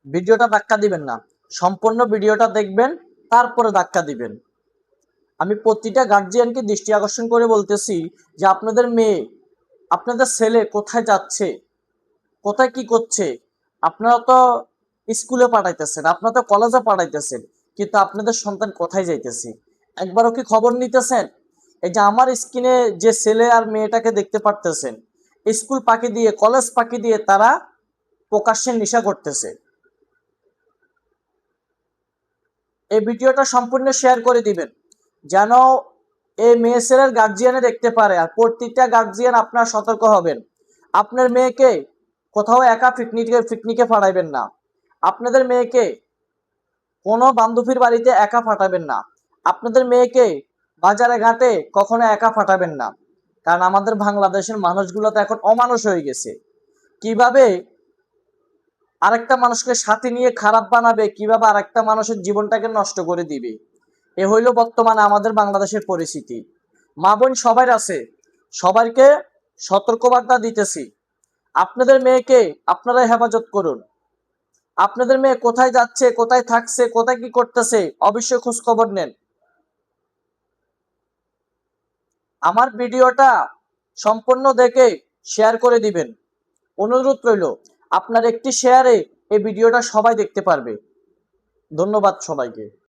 ভিডিওটা ধাক্কা দিবেন না, সম্পূর্ণ ভিডিওটা দেখবেন, তারপরে ধাক্কা দিবেন। আমি প্রতিটা গার্জিয়ানকে দৃষ্টি আকর্ষণ করে বলতেছি যে আপনাদের মেয়ে, আপনাদের ছেলে কোথায় যাচ্ছে, কোথায় কি করছে। আপনারা তো স্কুলে পাঠাইতেছেন, আপনারা তো কলেজে পাঠাইতেছেন, কিন্তু আপনাদের সন্তান কোথায় যাইতেছে একবারও কি খবর নিতেছেন? এই যে আমার স্ক্রিনে যে ছেলে আর মেয়েটাকে দেখতে পারতেছেন, স্কুল ফাঁকি দিয়ে, কলেজ ফাঁকি দিয়ে তারা প্রকাশ্যে নেশা করতেছে। এই ভিডিওটা সম্পূর্ণ শেয়ার করে দিবেন, যেন এই মেয়ে ছেলের গার্জিয়ানে দেখতে পারে। আর প্রত্যেকটা গার্জিয়ান আপনার সতর্ক হবেন, আপনার মেয়েকে কোথাও একা পিকনিকে পাঠাইবেন না। আপনাদের মেয়েকে কোনো বান্ধবীর বাড়িতে একা পাঠাবেন না। আপনাদের মেয়েকে বাজারে ঘাটে কখনো একা পাঠাবেন না। কারণ আমাদের বাংলাদেশের মানুষগুলো তো এখন অমানুষ হয়ে গেছে। কিভাবে আরেকটা মানুষকে সাথে নিয়ে খারাপ বানাবে, কিভাবে আরেকটা মানুষের জীবনটাকে নষ্ট করে দিবে, এ হইল বর্তমানে আমাদের বাংলাদেশের পরিস্থিতি। মা বোন সবাই আছে, সবাইকে সতর্কবার্তা দিতেছি, আপনাদের মেয়েকে আপনারা হেফাজত করুন। আপনাদের মেয়ে কোথায় যাচ্ছে, কোথায় থাকছে, কোথায় কি করতেছে, অবশ্যই খোঁজ খবর নেন। আমার ভিডিওটা সম্পূর্ণ দেখে শেয়ার করে দিবেন। অনুরোধ রইল, আপনার একটি শেয়ারে এই ভিডিওটা সবাই দেখতে পারবে। ধন্যবাদ সবাইকে।